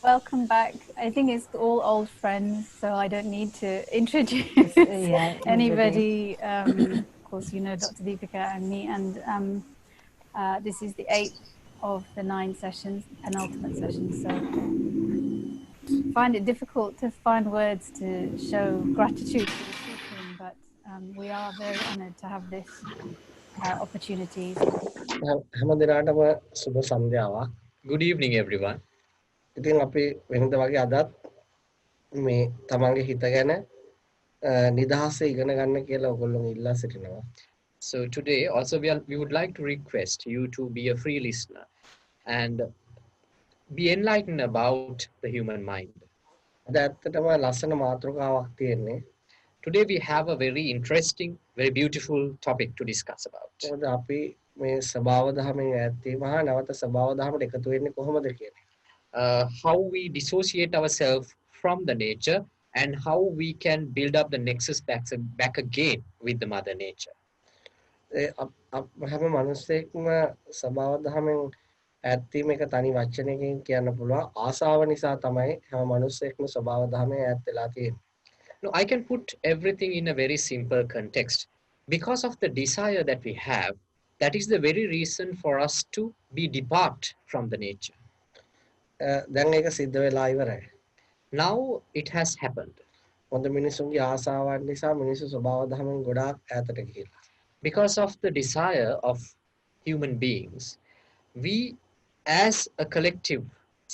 Welcome back. I think it's all old friends, so I don't need to introduce anybody. Of course, you know Dr. Deepika and me, and this is the 8th of the 9 sessions, penultimate session. So find it difficult to find words to show gratitude for the teaching, but we are very honored to have this opportunity. හැම දිනකටම සුබ සන්ධ්‍යාවක්. Good evening, everyone. ඉතින් අපි වෙනද වගේ අදත් මේ තමන්ගේ හිත ගැන නිදහසේ ඉගෙන ගන්න කියලා ඔයගොල්ලෝ ඉල්ලා සිටිනවා. So today also we would like to request you to be a free listener and be enlightened about the human mind. අද ඇත්තටම ලස්සන මාතෘකාවක් තියෙන්නේ. Today we have a very interesting, very beautiful topic to discuss about. මොකද අපි මේ ස්වභාව ධර්මයෙන් ඈත් වීම හා නැවත ස්වභාව ධර්මයට එකතු වෙන්නේ කොහොමද කියන එක. How we dissociate ourselves from the nature and how we can build up the nexus back again with the mother nature. හැම මිනිස්සෙක්ම ස්වභාව ධර්මයෙන් ඈත් වීම එක තනි වචනයකින් කියන්න පුළුවන්. ආසාව නිසා තමයි හැම මිනිස්සෙක්ම ස්වභාව ධර්මයෙන් ඈත් වෙලා තියෙන්නේ. No, I can put everything in a very simple context. Because of the desire that we have, that is the very reason for us to be depart from the nature. දැන් ඒක සිද්ධ වෙලා ඉවරයි. Now it has happened. මොකද මිනිසුන්ගේ ආසාවන් නිසා මිනිස්සු ස්වභාව ධර්මයෙන් ගොඩාක් ඈතට ගිහිල්ලා. Because of the desire of human beings, we as a collective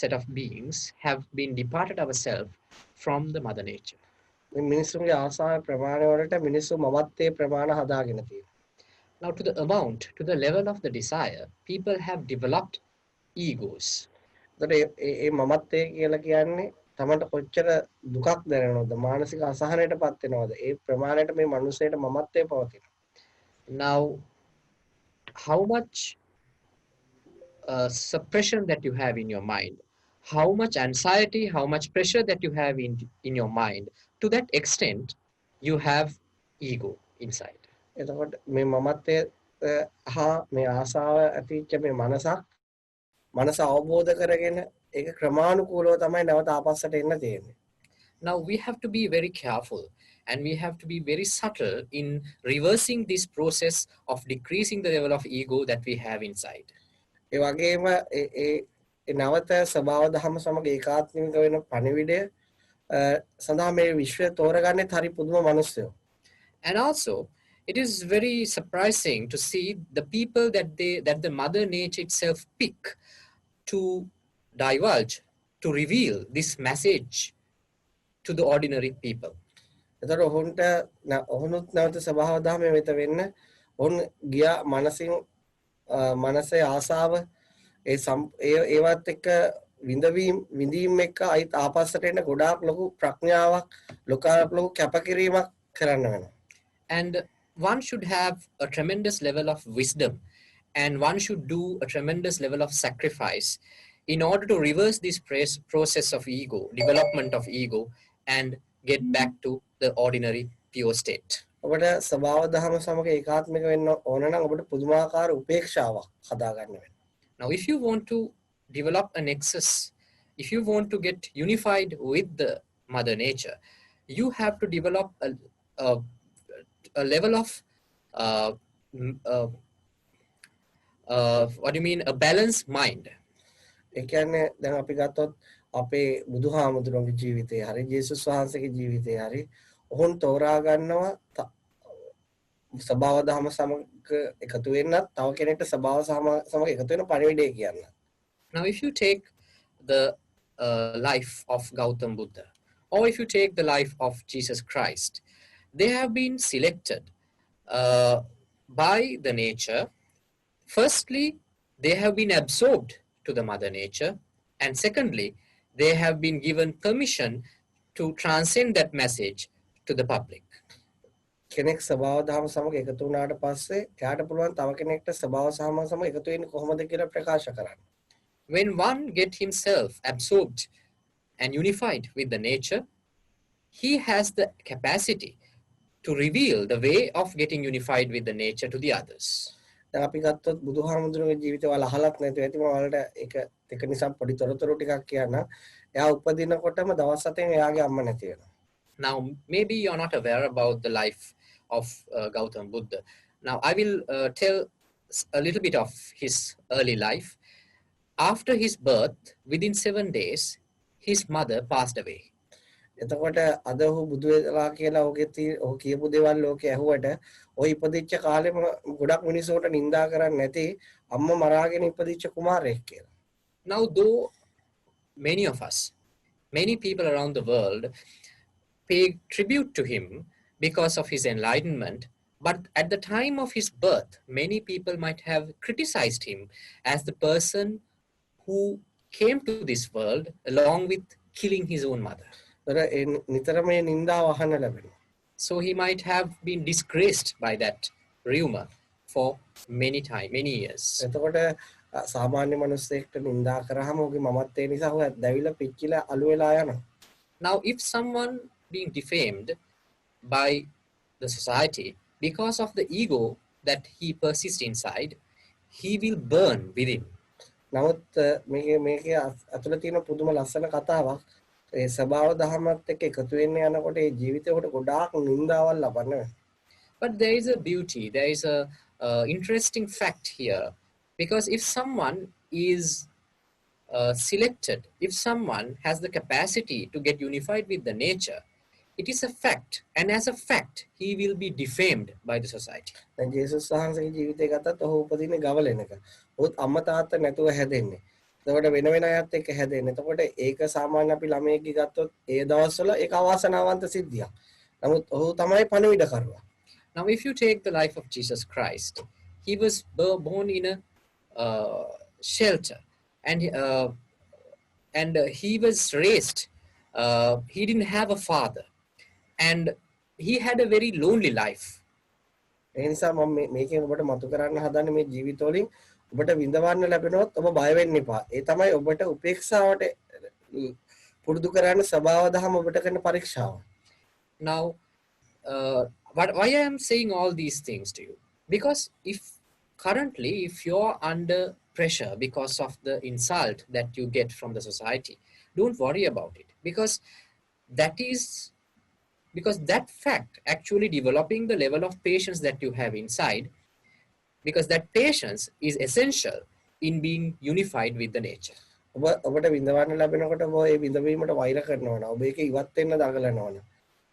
set of beings have been departed ourselves from the mother nature. මේ මිනිසුන්ගේ ආසාවේ ප්‍රමාණය වලට මිනිස්සු මමත්වයේ ප්‍රමාණ හදාගෙන තියෙනවා. Now to the amount, to the level of the desire, people have developed egos. ඒතකොට මේ මමත්වය කියලා කියන්නේ තමන්ට කොච්චර දුකක් දැනෙනවද මානසික අසහනයටපත් වෙනවද ඒ ප්‍රමාණයට මේ මිනිස්සෙට මමත්වය පවතිනවා. Now how much suppression that you have in your mind, how much anxiety, how much pressure that you have in your mind, to that extent you have ego inside. එතකොට මේ මමත්වය හා මේ ආසාව ඇතිච්ච මේ මනස අවබෝධ කරගෙන ඒක ක්‍රමානුකූලව තමයි නැවත ආපස්සට එන්න තියෙන්නේ. Now we have to be very careful and we have to be very subtle in reversing this process of decreasing the level of ego that we have inside. ඒ වගේම ඒ නැවත ස්වභාව ධර්ම සමග ඒකාත්මික වෙන පණිවිඩය සඳහා මේ විශ්වය තෝරගන්නේ හරි පුදුම මිනිස්සුયો. And also it is very surprising to see the people that the mother nature itself pick to divulge, to reveal this message to the ordinary people. එතකොට ඔහුනුත් නැවත ස්වභාව ධර්මයේ වෙත වෙන්න ඔවුන් ගියා මනසේ ආසාව ඒවත් එක්ක විඳීම් එක්ක අයිත් ආපස්සට එන්න ගොඩාක් ලොකු ප්‍රඥාවක් ලොකු කැපකිරීමක් කරන්න වෙනවා. And one should have a tremendous level of wisdom and one should do a tremendous level of sacrifice in order to reverse this process of ego, development of ego, and get back to the ordinary pure state. ඔබට ස්වභාව ධර්ම සමග ඒකාත්මික වෙන්න ඕන නම් ඔබට පුදුමාකාර උපේක්ෂාවක් හදා ගන්න වෙනවා. Now if you want to develop a nexus, if you want to get unified with the mother nature, you have to develop a level of what do you mean, a balanced mind. ඒ කියන්නේ දැන් අපි ගත්තොත් අපේ බුදුහාමුදුරන්ගේ ජීවිතේ හරි ජේසුස් වහන්සේගේ ජීවිතේ හරි ඔහුන් තෝරා ගන්නවා ස්වභාව ධර්ම සමග එකතු වෙන්නත් තව කෙනෙක්ට ස්වභාව සමග එකතු වෙන පණිවිඩය කියන්න. Now if you take the life of Gautam Buddha or if you take the life of Jesus Christ, they have been selected by the nature. Firstly, they have been absorbed to the mother nature, and secondly, they have been given permission to transcend that message to the public. කෙනෙක් ස්වභාව ධර්ම සමග එකතු වුණාට පස්සේ එයාට පුළුවන් තව කෙනෙක්ට ස්වභාව සමග එකතු වෙන්නේ කොහොමද කියලා ප්‍රකාශ කරන්න. When one get himself absorbed and unified with the nature, he has the capacity to reveal the way of getting unified with the nature to the others. දැන් අපි ගත්තොත් බුදුහාමුදුරන්ගේ ජීවිතය වල අහලත් නැතුව ඇති මම වලට ඒක නිසා පොඩි තොරතුරු ටිකක් කියන්න. එයා උපදිනකොටම දවස් 7න් එයාගේ අම්ම නැති වෙනවා. Now, maybe you're not aware about the life of Gautam Buddha. Now, I will tell a little bit of his early life. After his birth, within 7 days, his mother passed away. එතකොට අද ඔහු බුදු වෙලා කියලා ඔහු කියපු දේවල් ලෝකේ ඇහුවට ඔහි ඉපදිච්ච කාලෙම ගොඩක් මිනිස්සුන්ට නිඳා කරන්නේ නැති අම්ම මරාගෙන ඉපදිච්ච කුමාරයෙක් කියලා. Now, though many of us, many people around the world pay tribute to him because of his enlightenment, but at the time of his birth, many people might have criticized him as the person who came to this world along with killing his own mother. නිතරම මේ නිඳාව අහන්න ලැබෙනවා. So he might have been disgraced by that rumor for many years. එතකොට සාමාන්‍ය මිනිස්සෙක්ට නිඳා කරාම ඔහුගේ මමත්වයේ නිසා ඔහු දැවිලා පිච්චිලා අළු වෙලා යනවා. Now, if someone being defamed by the society because of the ego that he persists inside, he will burn within. නමුත් මේකේ අතුල තියෙන පුදුම ලස්සන කතාවක්. ඒ ස්වභාව දහමත් එක්ක එකතු වෙන්න යනකොට ඒ ජීවිතේකට ගොඩාක් නිඳාවල් ලබනවා. But there is a beauty, there is a interesting fact here, because if someone is selected, if someone has the capacity to get unified with the nature, it is a fact, and as a fact, he will be defamed by the society. දැන් ජේසුස් වහන්සේගේ ජීවිතය ගත්තත් ඔහු උපදින්නේ ගවලෙනක. ඔහුත් අම්මා තාත්තා නැතුව හැදෙන්නේ. එතකොට වෙන වෙන අයත් එක්ක හැදෙන්නේ. එතකොට ඒක සාමාන්‍ය අපි ළමයෙක්ගේ ගත්තොත් ඒ දවස්වල ඒක අවාසනාවන්ත සිද්ධියක්. නමුත් ඔහු තමයි පණිවිඩ කරුවා. Now, if you take the life of Jesus Christ, he was born in a shelter, and he was raised. He didn't have a father, and he had a very lonely life. ඒ නිසා මම මේකෙන් ඔබට මතු කරන්න හදන්නේ මේ ජීවිතවලින් ඔබට විඳවන්න ලැබෙනවත් ඔබ බය වෙන්න එපා. ඒ තමයි ඔබට උපේක්ෂාවට පුරුදු කරන්න ස්වභාව දහම ඔබට කරන පරීක්ෂාව. Now, why I am saying all these things to you? Because if you're under pressure because of the insult that you get from the society, don't worry about it, because that fact actually developing the level of patience that you have inside, because that patience is essential in being unified with the nature. ඔබට විඳවන්න ලැබෙනකොට ඔබ ඒ විඳවීමට වෛර කරනවා නම් ඔබ ඒක ඉවත් වෙන්න දඟලනවා නම්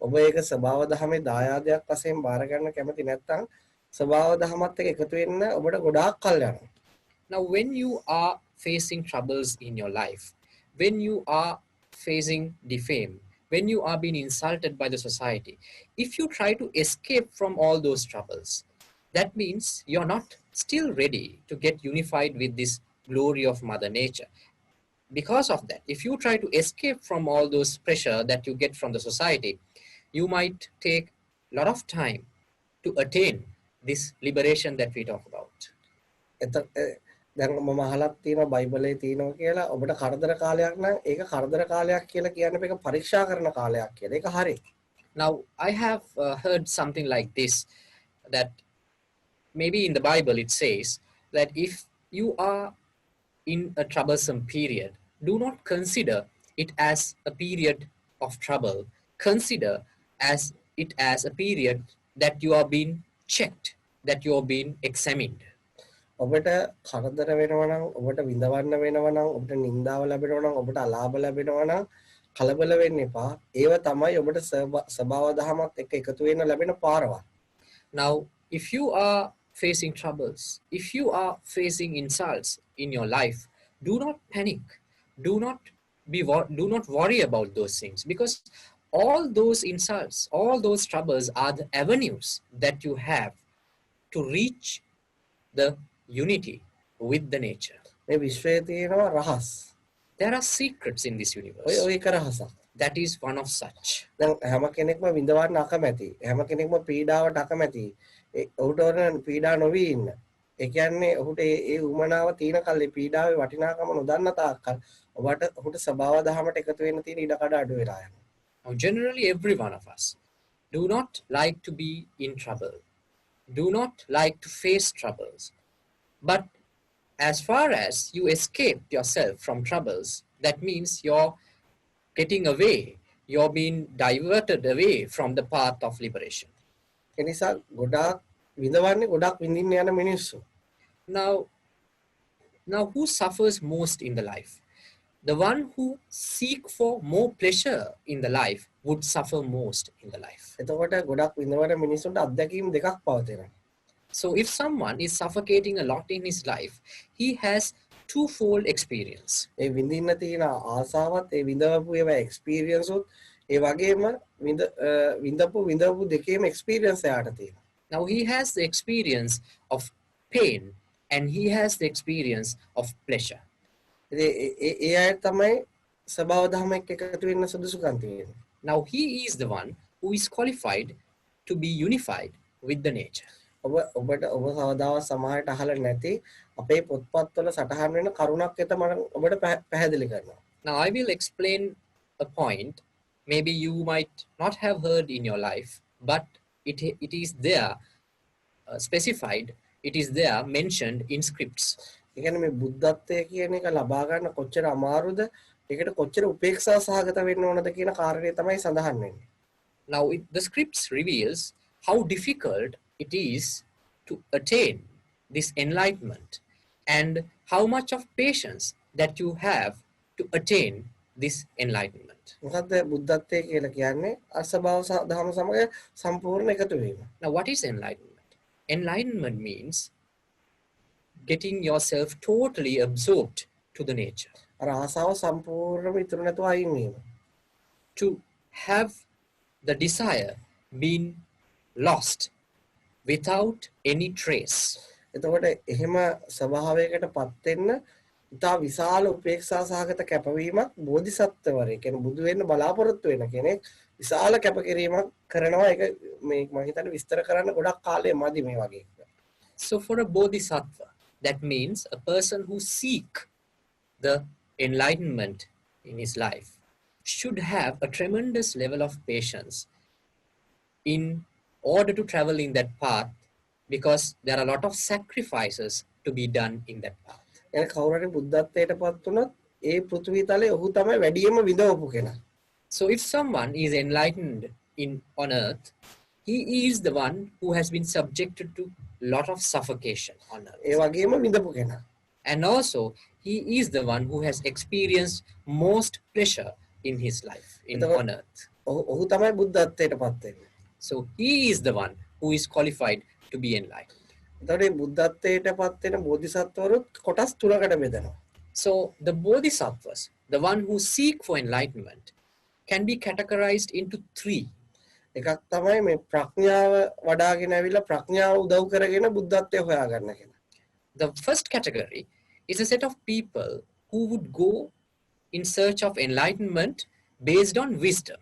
ඔබ ඒක ස්වභාව දහමේ දායාදයක් වශයෙන් බාර ගන්න කැමති නැත්නම් ස්වභාව දහමත් එක්ක එකතු වෙන්න ඔබට ගොඩාක් කල් යනවා. Now, when you are facing troubles in your life, when you are facing defame, when you are being insulted by the society, if you try to escape from all those troubles, that means you're not still ready to get unified with this glory of Mother Nature. Because of that, if you try to escape from all those pressure that you get from the society, you might take a lot of time to attain this liberation that we talk about. දැන් මම අහලක් තියෙනවා බයිබලයේ තියෙනවා කියලා ඔබට කරදර කාලයක් නම් ඒක කරදර කාලයක් කියලා කියන්නේ මේක පරීක්ෂා කරන කාලයක් කියලා. ඒක හරි. Now, I have heard something like this, that maybe in the Bible it says that if you are in a troublesome period, do not consider it as a period of trouble. Consider it as a period that you are being checked, that you are being examined. ඔබට කරදර වෙනවා නම් ඔබට විඳවන්න වෙනවා නම් ඔබට නිന്ദාව ලැබෙනවා නම් ඔබට අලාභ ලැබෙනවා නම් කලබල වෙන්න එපා. ඒව තමයි ඔබට ස්වභාව දහමත් එක්ක එකතු වෙන්න ලැබෙන පාරවල්. Now, if you are facing troubles, if you are facing insults in your life, do not panic. Do not worry about those things, because all those insults, all those troubles are the avenues that you have to reach the unity with the nature. මේ විශ්වයේ තියෙනවා රහස්. There are secrets in this universe. ඔය එක රහසක්. That is one of such. දැන් හැම කෙනෙක්ම විඳවන්න අකමැති. හැම කෙනෙක්ම පීඩාවට අකමැති. ඔහුට ඕන පීඩා නොවි ඉන්න. ඒ කියන්නේ ඔහුට ඒ උමනාව තියෙන කල්ලි පීඩාවේ වටිනාකම නොදන්න තාක්කල් ඔහුට ස්වභාව දහමට එකතු වෙන්න තියෙන ඉඩ කඩ අඩු වෙලා යනවා. Now, generally, every one of us do not like to be in trouble, do not like to face troubles. But as far as you escape yourself from troubles, that means you're getting away. You're being diverted away from the path of liberation. ඒ නිසා ගොඩාක් විඳවන්නේ ගොඩාක් විඳින්න යන මිනිස්සු. Now who suffers most in the life? The one who seek for more pleasure in the life would suffer most in the life. එතකොට ගොඩාක් විඳවන මිනිස්සුන්ට අත්දැකීම් දෙකක් පවතිනවා. So if someone is suffocating a lot in his life, he has twofold experience. ඒ විඳින්න තියෙන ආසාවත් ඒ විඳවපු ඒවා experience උත් ඒ වගේම විඳපු දෙකේම එක්ස්පීරියන්ස් එයාට තියෙනවා. Now he has the experience of pain and he has the experience of pleasure. ඒ අය තමයි ස්වභාව ධර්මයක් එකතු වෙන්න සුදුසුකම් තියෙන්නේ. Now he is the one who is qualified to be unified with the nature. ඔබට ඔබ සවදාවත් සමාහයට අහලා නැති අපේ පොත්පත්වල සටහන් වෙන කරුණක් එත මම ඔබට පැහැදිලි කරනවා. Now I will explain a point maybe you might not have heard in your life, but it is there specified, it is there mentioned in scripts. ඒ කියන්නේ මේ බුද්ධත්වය කියන එක ලබා ගන්න කොච්චර අමාරුද, ඒකට කොච්චර උපේක්ෂා සහගත වෙන්න ඕනද කියන කාරණේ තමයි සඳහන් වෙන්නේ. Now the scripts reveals how difficult it is to attain this enlightenment and how much of patience that you have to attain this enlightenment. මොකද්ද බුද්ධත්වය කියලා කියන්නේ? අස්වභාව ධර්ම සමග සම්පූර්ණ එකතු වීම. Now what is enlightenment? Enlightenment means getting yourself totally absorbed to the nature. අර ආසාව සම්පූර්ණයෙන්ම ඉතුරු නැතුව අයින් වීම. To have the desire been lost without any trace. එතකොට එහෙම ස්වභාවයකටපත් වෙන්න ඉතා විශාල උපේක්ෂා සහගත කැපවීමක් බෝධිසත්වවරයෙක් කියන්නේ බුදු වෙන්න බලාපොරොත්තු වෙන කෙනෙක් විශාල කැපකිරීමක් කරනවා. ඒක මේ මම හිතන්නේ විස්තර කරන්න ගොඩක් කාලය මදි මේ වගේ. So for a bodhisattva, that means a person who seek the enlightenment in his life should have a tremendous level of patience in order to travel in that path, because there are a lot of sacrifices to be done in that path. එන කවුරු හරි බුද්ධත්වයටපත් වුණොත් ඒ පෘථිවි තලයේ ඔහු තමයි වැඩියෙන්ම විඳවපු කෙනා. So if someone is enlightened on earth, he is the one who has been subjected to lot of suffocation on earth. ඒ වගේම විඳපු කෙනා. And also he is the one who has experienced most pleasure in his life on earth. ඔහු තමයි බුද්ධත්වයටපත් වෙන්නේ. So he is the one who is qualified to be enlightened. එතකොට මේ බුද්ධත්වයටපත් වෙන බෝධිසත්වවරුත් කොටස් තුනකට බෙදෙනවා. So the bodhisattvas, the one who seek for enlightenment, can be categorized into three. එකක් තමයි මේ ප්‍රඥාව වඩාගෙන ඇවිල්ලා ප්‍රඥාව උදව් කරගෙන බුද්ධත්වය හොයාගන්න කෙනා. The first category is a set of people who would go in search of enlightenment based on wisdom.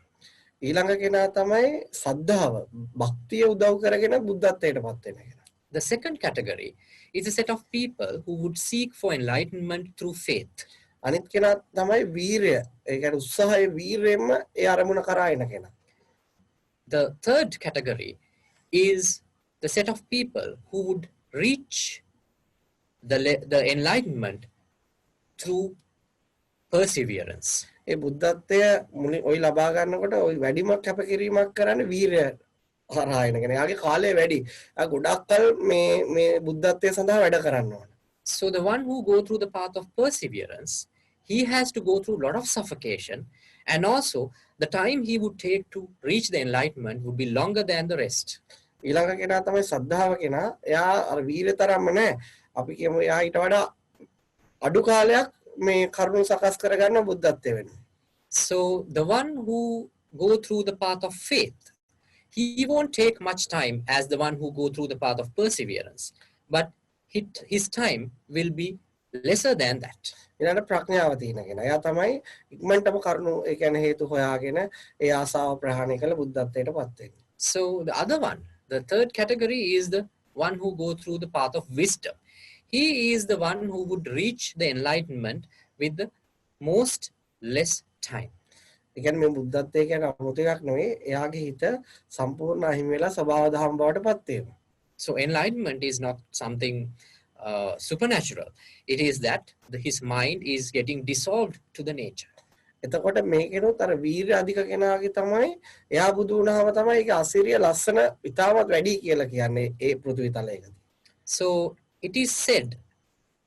ඊළඟ කෙනා තමයි සද්ධාව භක්තිය උදව් කරගෙන බුද්ධත්වයටපත් වෙන කෙනා. The second category is a set of people who would seek for enlightenment through faith. අනිත් කෙනා තමයි වීරය. ඒ කියන්නේ උත්සාහය වීරයෙන්ම ඒ අරමුණ කරා එන කෙනා. The third category is the set of people who would reach the enlightenment through perseverance. ඒ බුද්ධත්වය ඔය ලබා ගන්නකොට ඔය වැඩිම කැපකිරීමක් කරන්නේ වීරය හරහා එන කෙනා. යාගේ කාලය වැඩි. ගොඩක් කල් මේ බුද්ධත්වය සඳහා වැඩ කරන්න ඕන. So the one who go through the path of perseverance, he has to go through a lot of suffocation, and also the time he would take to reach the enlightenment would be longer than the rest. ඊළඟ කෙනා තමයි සද්ධාව කෙනා. එයා අර වීරය තරම්ම නැහැ. අපි කියමු එයා ඊට වඩා අඩු කාලයක් මේ කරුණු සකස් කරගන්න බුද්ධත්වය වෙනවා. So the one who go through the path of faith, he won't take much time as the one who go through the path of perseverance, but his time will be lesser than that. ඊළඟ ප්‍රඥාව තියෙන කෙනා. එයා තමයි ඉක්මනටම කරුණු ඒ කියන්නේ හේතු හොයාගෙන ඒ ආසාව ප්‍රහාණය කළ බුද්ධත්වයටපත් වෙන්නේ. So the other one, the third category, is the one who go through the path of wisdom. He is the one who would reach the enlightenment with the most less time. ඒ කියන්නේ මේ බුද්ධත්වය කියන්නේ 아무ත එකක් නෙවෙයි. එයාගේ හිත සම්පූර්ණ අහිමි වෙලා ස්වභාව ධර්ම බවටපත් වීම. So enlightenment is not something supernatural. It is that his mind is getting dissolved to the nature. එතකොට මේකෙනුත් අර වීර්ය අධික කෙනාගේ තමයි එයා බුදු වුණාම තමයි ඒක අසිරිය ලස්සන ඉතාමත් වැඩි කියලා කියන්නේ ඒ පෘථිවි තලයකදී. So it is said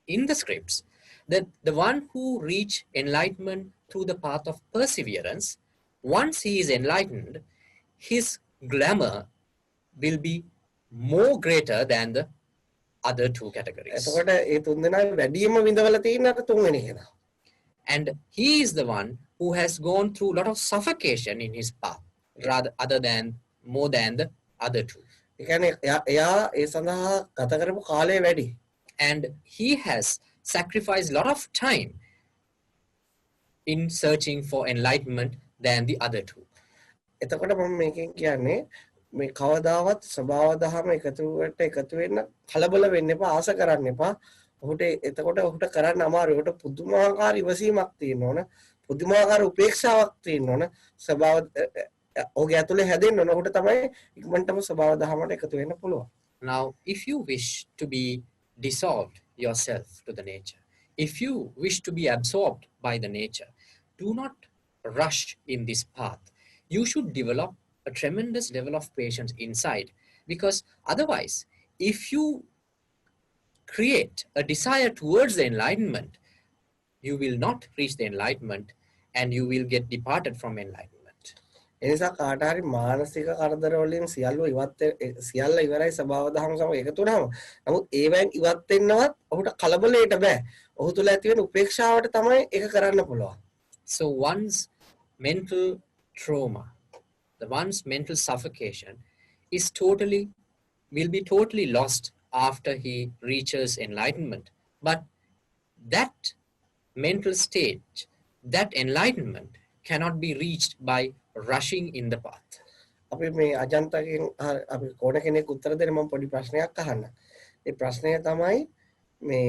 in the scripts that the one who reach enlightenment through the path of perseverance, once he is enlightened, his glamour will be more greater than the other two categories. එතකොට ඒ තුන්දෙනා වැඩිම විඳවල තියෙන අර තුන්වෙනි කෙනා. And he is the one who has gone through a lot of suffocation in his path, rather other than more than the other two. ඒ කියන්නේ එයා ඒ සඳහා ගත කරපු කාලය වැඩි. And he has sacrificed a lot of time in searching for enlightenment than the other two. එතකොට මම මේකෙන් කියන්නේ මේ කවදාවත් ස්වභාව දහම එකතුවට එකතු වෙන්න කලබල වෙන්න එපා ආස කරන්න එපා. ඔහුට එතකොට ඔහුට කරන්න අමාරුයි. ඔහුට පුදුමාකාර ඉවසීමක් තියෙන්න ඕන. පුදුමාකාර උපේක්ෂාවක් තියෙන්න ඕන. ස්වභාව ඔහුගේ ඇතුලේ හැදෙන්න ඕන. ඔහුට තමයි ඉක්මනටම ස්වභාව දහමට එකතු වෙන්න පුළුවන්. Now, if you wish to be dissolved yourself to the nature, if you wish to be absorbed by the nature, do not rush in this path. You should develop a tremendous level of patience inside, because otherwise, if you create a desire towards the enlightenment, you will not reach the enlightenment and you will get departed from enlightenment. එනිසා කාට හරි මානසික කරදර වලින් සියල්ල ඉවරයි ස්වභාව දහම සමග එකතු වුණාම නමුත් ඒවෙන් ඉවත් වෙන්නවත් ඔහුට කලබලයට බෑ. ඔහු තුල ඇති වෙන උපේක්ෂාවට තමයි ඒක කරන්න පුළුවන්. So one's mental trauma, the one's mental suffocation will be totally lost after he reaches enlightenment. But that mental state, that enlightenment cannot be reached by rushing in the path. අපි මේ අජන්තගෙන් අපි කොන කෙනෙක් උත්තර දෙන්න මම පොඩි ප්‍රශ්නයක් අහන්න. ඒ ප්‍රශ්නය තමයි මේ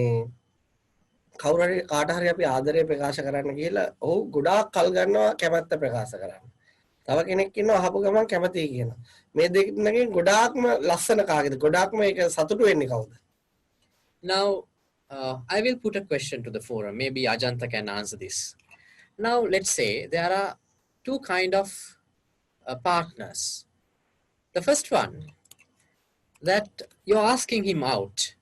කවුරු හරි කාට හරි අපි ආදරය ප්‍රකාශ කරන්න කියලා ඔහු ගොඩාක් කල් ගන්නවා කැමැත්ත ප්‍රකාශ කරන්න. තව කෙනෙක් ඉන්නවා අහපු ගමන් කැමතියි කියනවා. මේ දෙකකින් ගොඩාක්ම ලස්සන කාගේද? ගොඩාක්ම ඒක සතුටු වෙන්නේ කවුද? Now, I will put a question to the forum. Maybe Ajanta can answer this. Now, let's say there are two kind of partners. The first one, that you're asking him out,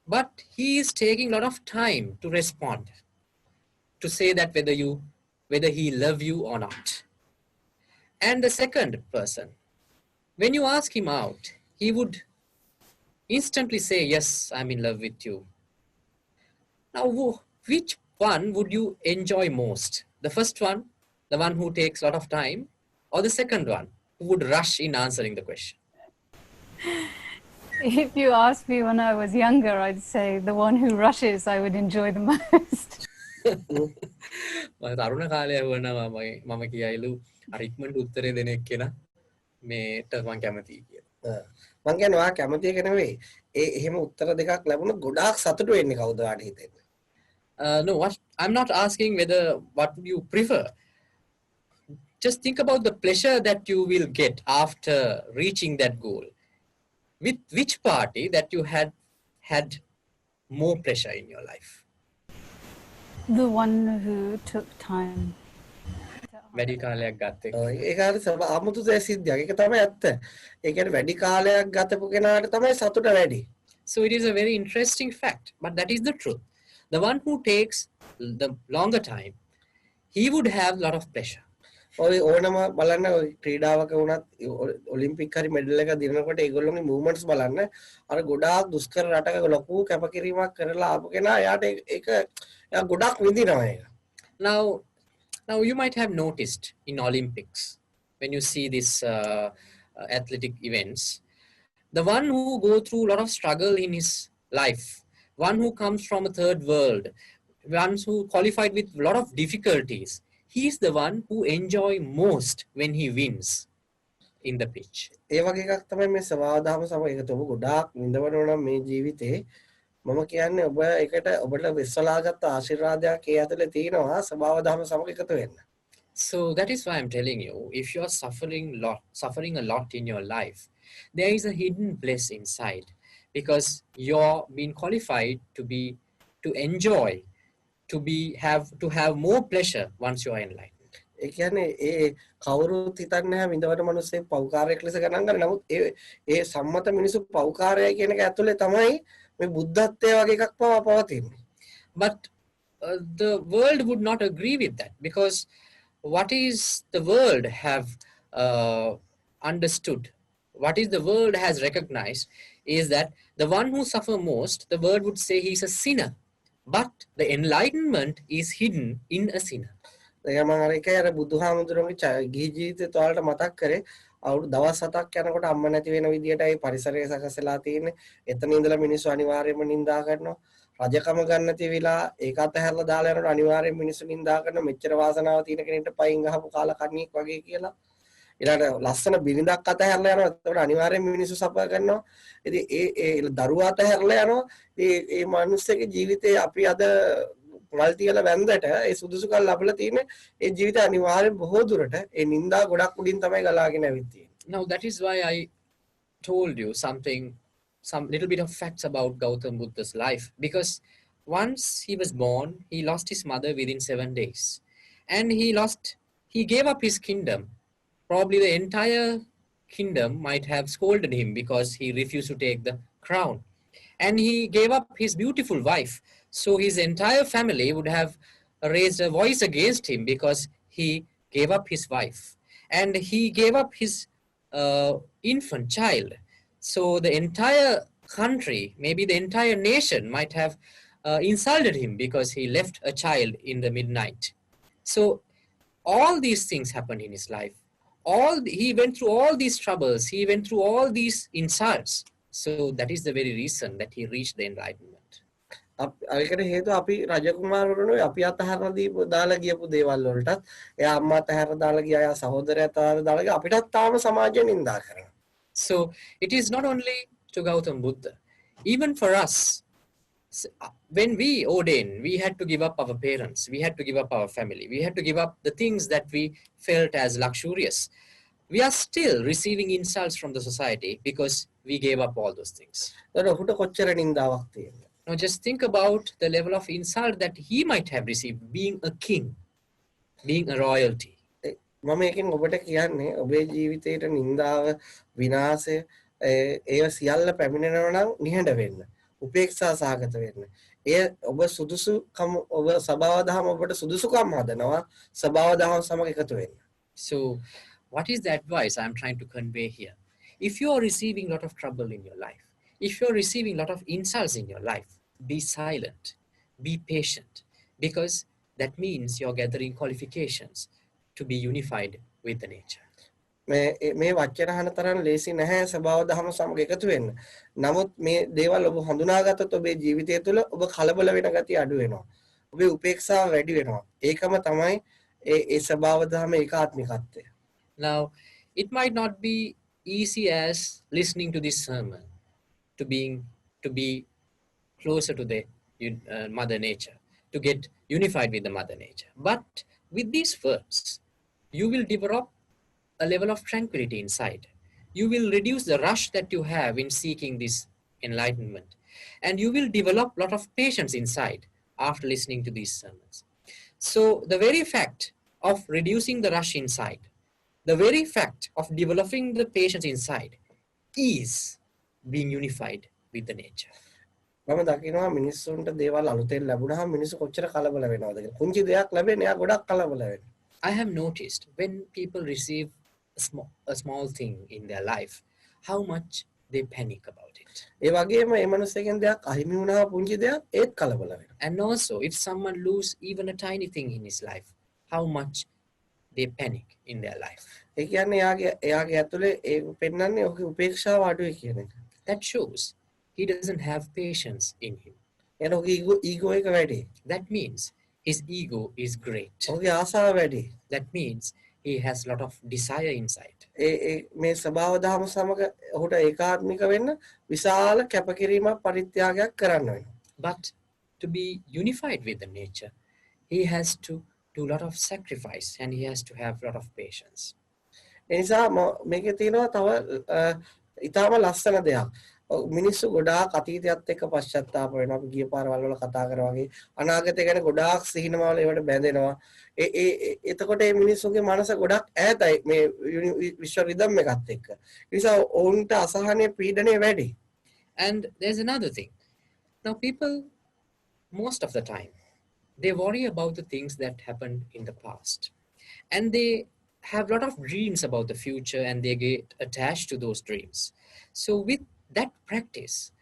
but he is taking a lot of time to respond, to say that whether he love you or not. And the second person, when you ask him out, he would instantly say, yes, I'm in love with you. Now, which one would you enjoy most? The first one, the one who takes a lot of time, or the second one, who would rush in answering the question? If you asked me when I was younger, I'd say the one who rushes I would enjoy the most. තරුණ කාලය වුණා මම කියයිලු අර ඉක්මනට උත්තරේ දෙන එක්කෙනා මේට මම කැමතියි කියලා. මං කියන්නේ ඔයා කැමති එක නෙවෙයි. එහෙම උත්තර දෙකක් ලැබුණොත් ගොඩාක් සතුටු වෙන්නේ කවුද ඔයාට හිතෙන්නේ? No, I'm not asking what would you prefer. Just think about the pleasure that you will get after reaching that goal. With which party that you had more pleasure in your life? The one who took time. වැඩි කාලයක් ගත එක. ඒක හරි අමුතු සිද්ධියක්. ඒක තමයි ඇත්ත. ඒ කියන්නේ වැඩි කාලයක් ගතපු කෙනාට තමයි සතුට වැඩි. So it is a very interesting fact, but that is the truth. The one who takes the longer time, he would have a lot of pleasure. ඔය ඕනම බලන්න ඔය ක්‍රීඩාවක වුණත් ඔලිම්පික් හරි මෙඩල් එක දිනනකොට ඒගොල්ලෝගේ මූවමන්ට්ස් බලන්න අර ගොඩාක් දුෂ්කර රටක ලොකු කැපකිරීමක් කරලා ආපු කෙනා එයාට ඒක එයා ගොඩාක් විඳිනවා ඒක. Now you might have noticed in Olympics, when you see these athletic events, the one who go through a lot of struggle in his life, one who comes from a third world, one who qualified with a lot of difficulties, he is the one who enjoy most when he wins in the pitch. ඒ වගේ එකක් තමයි මේ සවාදාම සම එකතු ඔබ ගොඩාක් විඳවනවා නම් මේ ජීවිතේ මම කියන්නේ ඔබ එකට ඔබට විශ්වාසගත ආශිර්වාදයක් ඒ ඇතුලේ තියෙනවා සබාව දහම සමග එකතු වෙන්න. So that is why I'm telling you, if you are suffering a lot in your life, there is a hidden bliss inside, because you're being qualified to enjoy, to have more pleasure once you are enlightened. ඒ කියන්නේ ඒ කවුරුත් හිතන්නේ නැහැ විඳවන මිනිස්සේ පෞකාරයක් ලෙස ගණන් ගන්න. නමුත් ඒ සම්මත මිනිස්සු පෞකාරයයි කියන එක ඇතුලේ තමයි මේ බුද්ධත්වයේ වගේ එකක් පවතින්නේ. But the world would not agree with that, because what is the world have understood, what is the world has recognized, is that the one who suffer most, the world would say he is a sinner, but the enlightenment is hidden in a sinner. දැන් මම අර එකයි අර බුදුහාමුදුරන්ගේ ගිහි ජීවිතේ ඔයාලට මතක් කරේ අවුරුදු දවස් 7ක් යනකොට අම්ම නැති වෙන විදියටයි පරිසරය සකසලා තියෙන්නේ. එතන ඉඳලා මිනිස්සු අනිවාර්යයෙන්ම නිඳා කරනවා. රජකම ගන්න තියවිලා ඒක අතහැරලා දාලා යනකොට අනිවාර්යයෙන් මිනිස්සු නිඳා කරනවා. මෙච්චර වාසනාව තියෙන කෙනෙක්ට පයින් ගහපු කාලකන්ණියෙක් වගේ කියලා. ඊළඟට ලස්සන බිරිඳක් අතහැරලා යනවා. එතකොට අනිවාර්යයෙන් මිනිස්සු සපා කරනවා. ඉතින් ඒ දරුවා අතහැරලා යනවා. ඒ මිනිස්සුගේ ජීවිතේ අපි අද මල් තියලා වැන්දට ඒ සුදුසුකම් ලැබලා තියෙන ඒ ජීවිත අනිවාර්යෙන් බොහෝ දුරට ඒ නිന്ദා ගොඩක් උඩින් තමයි ගලාගෙන ඇවිත් තියෙන්නේ. Now that is why I told you some little bit of facts about Gautam Buddha's life, because once he was born, he lost his mother within 7 days, and he gave up his kingdom. Probably the entire kingdom might have scolded him because he refused to take the crown, and he gave up his beautiful wife. So his entire family would have raised a voice against him because he gave up his wife, and he gave up his infant child. So the entire country, maybe the entire nation, might have insulted him because he left a child in the midnight. So all these things happened in his life. He went through all these troubles. He went through all these insults. So that is the very reason that he reached the enlightenment. ඒකට හේතුව අපි රජකුමාරවරුනේ අපි අතහැරලා දීපු දාලා ගියපු දේවල් වලටත් එයා අම්මා අතහැරලා දාලා ගියා එයා සහෝදරයා අතහැරලා දාලා ගියා අපිටත් තාම සමාජය නිඳා කරනවා. So it is not only to Gautam Buddha, even for us, when we ordain, we had to give up our parents, we had to give up our family, we had to give up the things that we felt as luxurious. We are still receiving insults from the society because we gave up all those things. ඒකට ඔහුට කොච්චර නිඳාවක් තියෙනවද? Now just think about the level of insult that he might have received being a king, being a royalty. මම එකෙන් ඔබට කියන්නේ ඔබේ ජීවිතේට නිඳාව විනාශය ඒව සියල්ල පැමිණෙනවා නම් නිහඬ වෙන්න. උපේක්ෂා සහගත වෙන්න. ඒ ඔබ සුදුසුකම් ඔබ සබාව දහම ඔබට සුදුසුකම් හදනවා සබාව දහම සමග එකතු වෙන්න. So what is the advice I'm trying to convey here? If you are receiving a lot of trouble in your life, if you're receiving a lot of insults in your life, be silent, be patient, because that means you're gathering qualifications to be unified with the nature. මේ වචන අහන තරම් ලේසි නැහැ සබාව දහම සමග එකතු වෙන්න. නමුත් මේ දේවල් ඔබ හඳුනාගත්තොත් ඔබේ ජීවිතය තුළ ඔබ කලබල වෙන ගතිය අඩු වෙනවා. ඔබේ උපේක්ෂාව වැඩි වෙනවා. ඒකම තමයි ඒ සබාව දහම ඒකාත්මිකත්වය. Now, it might not be easy as listening to this sermon, to be closer to the mother nature, to get unified with the mother nature. But with these words, you will develop a level of tranquility inside. You will reduce the rush that you have in seeking this enlightenment, and you will develop a lot of patience inside after listening to these sermons. So the very fact of reducing the rush inside, the very fact of developing the patience inside, is being unified with the nature. මම දකිනවා මිනිස්සුන්ට දේවල් අලුතෙන් ලැබුණාම මිනිස්සු කොච්චර කලබල වෙනවද කියලා. කුංචි දෙයක් ලැබෙන්නේ එයා ගොඩක් කලබල වෙනවා. I have noticed when people receive a small thing in their life, how much they panic about it. ඒ වගේම මේ මිනිස්සෙන් දෙයක් අහිමි වුණාම පුංචි දෙයක් ඒත් කලබල වෙනවා. And also if someone lose even a tiny thing in his life, how much they panic in their life. ඒ කියන්නේ එයාගේ ඇතුලේ ඒ පෙන්නන්නේ ඔහුගේ උපේක්ෂාව අඩුයි කියන එක. That shows he doesn't have patience in him. එන ඔහුගේ ඊගෝ එක වැඩි. That means his ego is great. ඔහුගේ ආසාව වැඩි. That means he has a lot of desire inside. මේ ස්වභාව දහම සමග ඔහුට ඒකාත්මික වෙන්න විශාල කැපකිරීමක් පරිත්‍යාගයක් කරන්න වෙනවා. But to be unified with the nature, he has to do a lot of sacrifice and he has to have a lot of patience. ඒ නිසා මේකේ තියෙනවා තව ඊටාම ලස්සන දෙයක්. මිනිස්සු ගොඩාක් අතීතයත් එක්ක පශ්චාත්තාප වෙනවා. අපි ගිය පාරවල් වල කතා කරා වගේ අනාගතය ගැන ගොඩාක් සිහිනවල ඒවට බැඳෙනවා. එතකොට මේ මිනිස්සුගේ මනස ගොඩක් ඈතයි මේ විශ්ව රිද්ම් එකත් එක්ක. ඒ නිසා ඔවුන්ට අසහනය පීඩනය වැඩි. And there's another thing. Now people, most of the time, they worry about the things that happened in the past. And they have a lot of dreams about the future and they get attached to those dreams. So with that practice,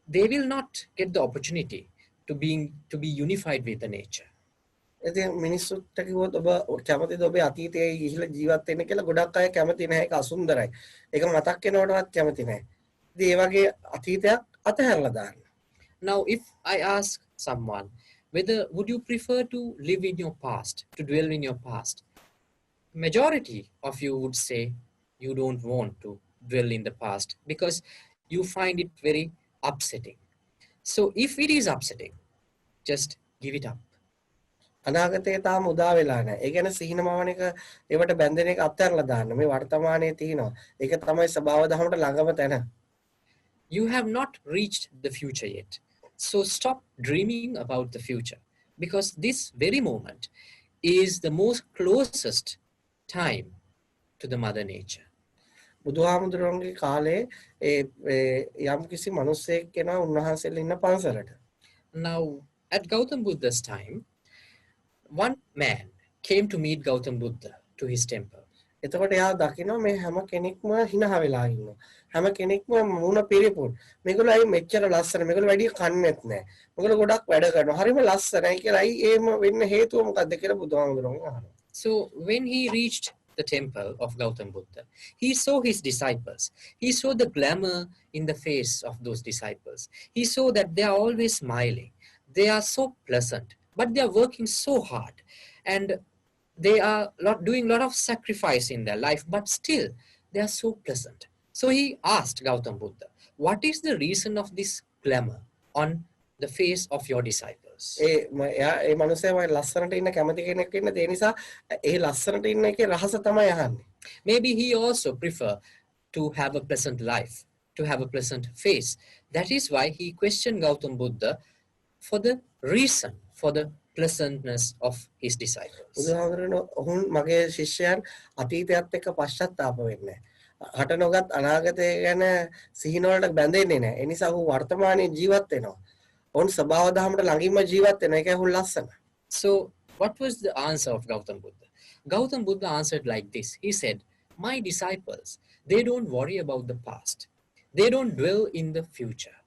they will not get the opportunity to be unified with the nature. ඉතින් මිනිස්සුන්ට කිව්වොත් ඔබ කැමතිද ඔබේ අතීතයේ ගිහිලා ජීවත් වෙන්න කියලා ගොඩක් අය කැමති නැහැ. ඒක අසුන්දරයි. ඒක මතක් වෙනවටවත් කැමති නැහැ. ඉතින් ඒ වගේ අතීතයක් අතහැරලා දාන්න. Now if I ask someone whether would you prefer to live in your past, to dwell in your past, majority of you would say you don't want to dwell in the past because you find it very upsetting. So if it is upsetting, just give it up. අනාගතේ තාම උදා වෙලා නැහැ. ඒ කියන්නේ සිහිනමවන එක ඒවට බැඳෙන එක අත්හැරලා දාන්න. මේ වර්තමානයේ තියෙනවා. ඒක තමයි ස්වභාව දහමට ළඟම තැන. You have not reached the future yet. So stop dreaming about the future because this very moment is the most closest time to the mother nature. බුදුහාමුදුරන්ගේ කාලේ යම් කිසි මිනිසෙක් කෙනා උන්වහන්සේලා ඉන්න පන්සලට. Now at Gautam Buddha's time, one man came to meet Gautam Buddha to his temple. එතකොට එයා දකිනවා මේ හැම කෙනෙක්ම hina වෙලා ඉන්නවා. හැම කෙනෙක්ම මුණ පිරිපුන්. මේගොල්ලෝ අයි මෙච්චර ලස්සන. මේගොල්ලෝ වැඩි කන්නේත් නැහැ. මේගොල්ලෝ ගොඩක් වැඩ කරනවා. හරිම ලස්සනයි කියලා අයි එහෙම වෙන්න හේතුව මොකක්ද කියලා බුදුහාමුදුරන් අහනවා. So when he reached the temple of Gautam Buddha, he saw his disciples. He saw the glamour in the face of those disciples. He saw that they are always smiling. They are so pleasant, but they are working so hard. And they are doing a lot of sacrifice in their life, but still they are so pleasant. So he asked Gautam Buddha, what is the reason of this glamour on the face of your disciples? ඒ මනුස්සයා මම ලස්සනට ඉන්න කැමති කෙනෙක් ඉන්න ඒ නිසා ඒ ලස්සනට ඉන්න එකේ රහස තමයි අහන්නේ. Maybe he also prefer to have a pleasant life, to have a pleasant face. That is why he questioned Gautam Buddha for the reason, for the pleasantness of his disciples. බුදුහාමුදුරනේ ඔවුන් මගේ ශිෂ්‍යයන් අතීතයත් එක්ක පශ්චාත්තාප වෙන්නේ නැහැ. හට නොගත් අනාගතය ගැන සිහිනවලට බැඳෙන්නේ නැහැ. ඒ නිසා ඔහු වර්තමානයේ ජීවත් වෙනවා. ඔවුන් ස්වභාව දහමට ළඟින්ම ජීවත් වෙනවා. ඒකයි ඔහු ලස්සන. So what was the answer of Gautam Buddha? Gautam Buddha answered like this. He said, my disciples, they don't worry about the past. They don't dwell in the future.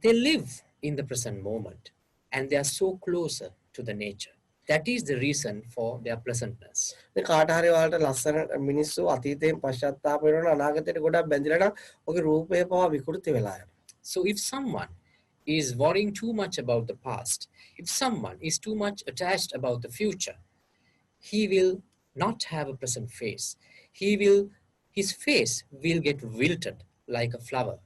They live in the present moment and they are so closer to the nature. That is the reason for their pleasantness. මේ කාට හරි වලට ලස්සන මිනිස්සු අතීතයෙන් පශ්චාත්තාප වෙනවා අනාගතයට ගොඩක් බැඳිලා නම් ඔගේ රූපය පවා විකෘති වෙලා යනවා. So if someone is worrying too much about the past, if someone is too much attached about the future, he will not have a pleasant face. His face will get wilted like a flower.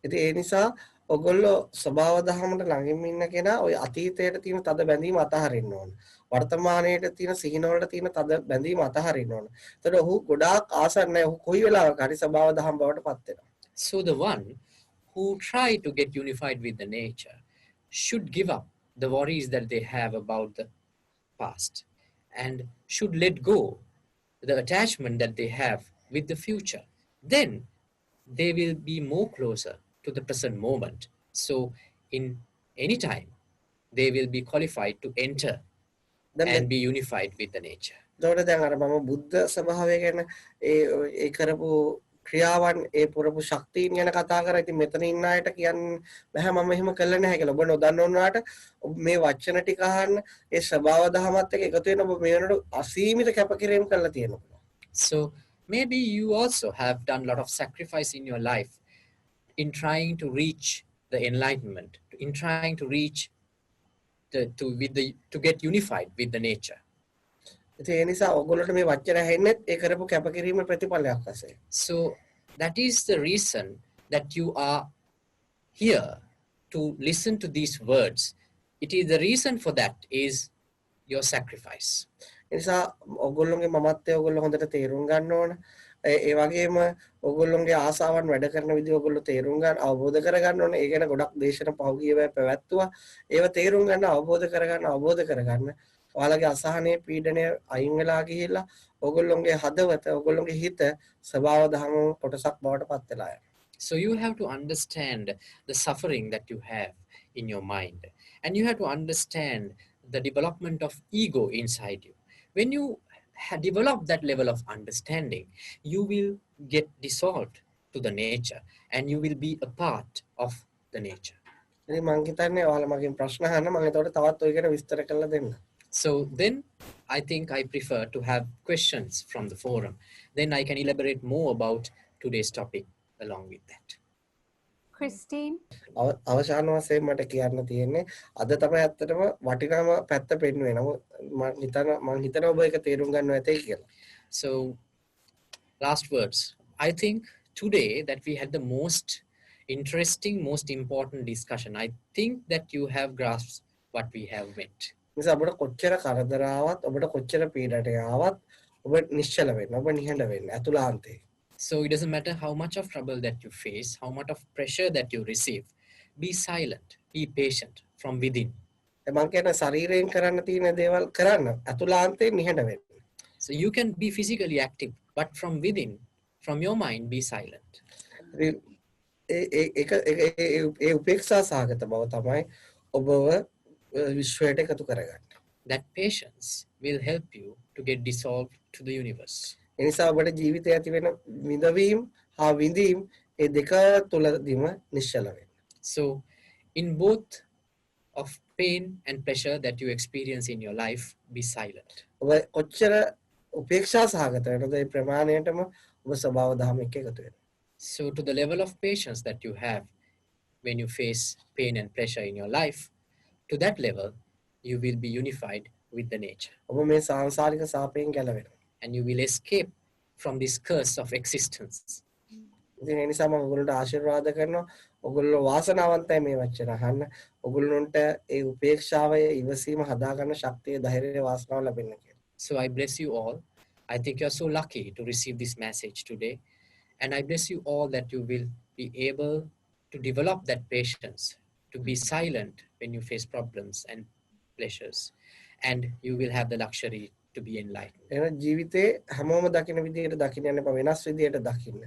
ඉතින් ඒ නිසා ඔගොල්ලෝ ස්වභාව දහමට ළඟින් ඉන්න කෙනා ඔය අතීතයට තියෙන තද බැඳීම අතහරින්න ඕන. වර්තමානයේට තියෙන සිහිනවලට තියෙන තද බැඳීම අතහරින්න ඕන. එතකොට ඔහු ගොඩාක් ආසන්න නැහැ. ඔහු කොයි වෙලාවක හරි ස්වභාව දහම බවට පත් වෙනවා. So the one who try to get unified with the nature should give up the worries that they have about the past and should let go the attachment that they have with the future. Then they will be more closer to the present moment. So in any time, they will be qualified to enter and be unified with the nature. එතකොට දැන් අර මම බුද්ධ ස්වභාවය ගැන ඒ කරපු ක්‍රියාවන් ඒ පුරපු ශක්තියින් ගැන කතා කරා. ඉතින් මෙතන ඉන්න අයට කියන්නේ බෑ මම එහෙම කළා නැහැ කියලා. ඔබ නොදන්න උනාට ඔබ මේ වචන ටික අහන්න ඒ ස්වභාව දහමත් එක්ක එකතු වෙන ඔබ මේ වෙනකොට අසීමිත කැපකිරීම කරලා තියෙනවා. So maybe you also have done a lot of sacrifice in your life in trying to reach the enlightenment, in trying to reach to get unified with the nature. ඉතින් ඒ නිසා ඔයගොල්ලන්ට මේ වචන ඇහෙන්නේත් ඒ කරපු කැපකිරීමේ ප්‍රතිඵලයක් වශයෙන්. So that is the reason that you are here to listen to these words. It is the reason for that is your sacrifice. ඒ නිසා ඔයගොල්ලෝගේ මමත්වය ඔයගොල්ලෝ හොඳට තේරුම් ගන්න ඕන. ඒ වගේම ඔයගොල්ලෝගේ ආසාවන් වැඩ කරන විදිහ ඔයගොල්ලෝ තේරුම් ගන්න අවබෝධ කරගන්න ඕනේ. ඒ ගැන ගොඩක් දේශන පහුගිය වෙලාව පැවැත්තුවා. ඒව තේරුම් ගන්න අවබෝධ කරගන්න ඔයාලගේ අසහනයේ පීඩනය අයින් වෙලා ගිහිල්ලා ඔයගොල්ලෝගේ හදවත ඔයගොල්ලෝගේ හිත ස්වභාව දහම කොටසක් බවට පත් වෙලා යනවා. So you have to understand the suffering that you have in your mind, and you have to understand the development of ego inside you. When you develop that level of understanding, you will get dissolved to the nature, and you will be a part of the nature. ඉතින් මම හිතන්නේ ඔයාලා මගෙන් ප්‍රශ්න අහන්න මම ඒකට තවත් ඔය ගැන විස්තර කරලා දෙන්න. So then I think I prefer to have questions from the forum. Then I can elaborate more about today's topic along with that. Christine? අවසාන වශයෙන් මට කියන්න තියෙන්නේ අද තමයි ඇත්තටම වටිනාම පැත්ත පෙන්වන්නේ. නමුත් මම හිතනවා ඔබ ඒක තේරුම් ගන්න ඇතයි කියලා. So last words. I think today that we had the most interesting, most important discussion. I think that you have grasped what we have met. නිසා ඔබට කොච්චර කරදර ආවත් ඔබට කොච්චර පීඩනයක් ආවත් ඔබ නිශ්චල වෙන්න ඔබ නිහඬ වෙන්න අතුලාන්තේ. So it doesn't matter how much of trouble that you face, how much of pressure that you receive. Be silent, be patient from within. මම කියන ශරීරයෙන් කරන්න තියෙන දේවල් කරන්න අතුලාන්තේ නිහඬ වෙන්න. So you can be physically active, but from within, from your mind, be silent. ඒ උපේක්ෂා සහගත බව තමයි ඔබව විශ්වයට එකතු කරගන්න. That patience will help you to get dissolved to the universe. එනිසා ඔබට ජීවිතයේ ඇති වෙන විඳවීම් හා විඳීම් ඒ දෙක තුලදීම නිශ්චල වෙන්න. So in both of pain and pleasure that you experience in your life, be silent. ඔබ කොච්චර උපේක්ෂා සහගත වෙනද ඒ ප්‍රමාණයටම ඔබ ස්වභාව දහම එක්ක එකතු වෙනවා. So to the level of patience that you have when you face pain and pleasure in your life, to that level, you will be unified with the nature. ඔබ මේ සාංශාරික සාපයෙන් ගැලවෙනවා. And you will escape from this curse of existence. ඉතින් ඒ නිසා මම ඔයගොල්ලන්ට ආශිර්වාද කරනවා. ඔයගොල්ලෝ වාසනාවන්තයි මේ වචන අහන්න. ඔයගොල්ලන්ට ඒ උපේක්ෂාව ඉවසීම හදා ගන්න ශක්තිය ධෛර්යය වාසනාව ලැබෙන්න කියලා. So I bless you all. I think you are so lucky to receive this message today. And I bless you all that you will be able to develop that patience, to be silent when you face problems and pleasures. And you will have the luxury to be enlightened. එහෙනම් ජීවිතේ හැමෝම දකින විදිහට දකින්න යන්න එපා වෙනස් විදිහට දකින්න.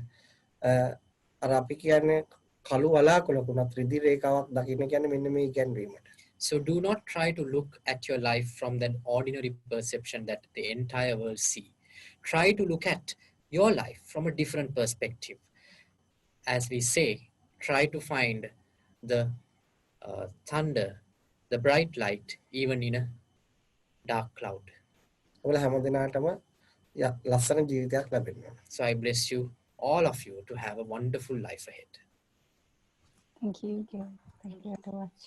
අර අපි කියන්නේ කළු වලාකුළකුණත් රිදි රේඛාවක් දකින්න කියන්නේ මෙන්න මේ ඉගැන්වීමට. So do not try to look at your life from that ordinary perception that the entire world see. Try to look at your life from a different perspective. As we say, try to find the thunder, the bright light, even in a dark cloud. ඔයාලා හැම දිනකටම ලස්සන ජීවිතයක් ලැබෙන්න. So I bless you, all of you, to have a wonderful life ahead. Thank you. Thank you very much.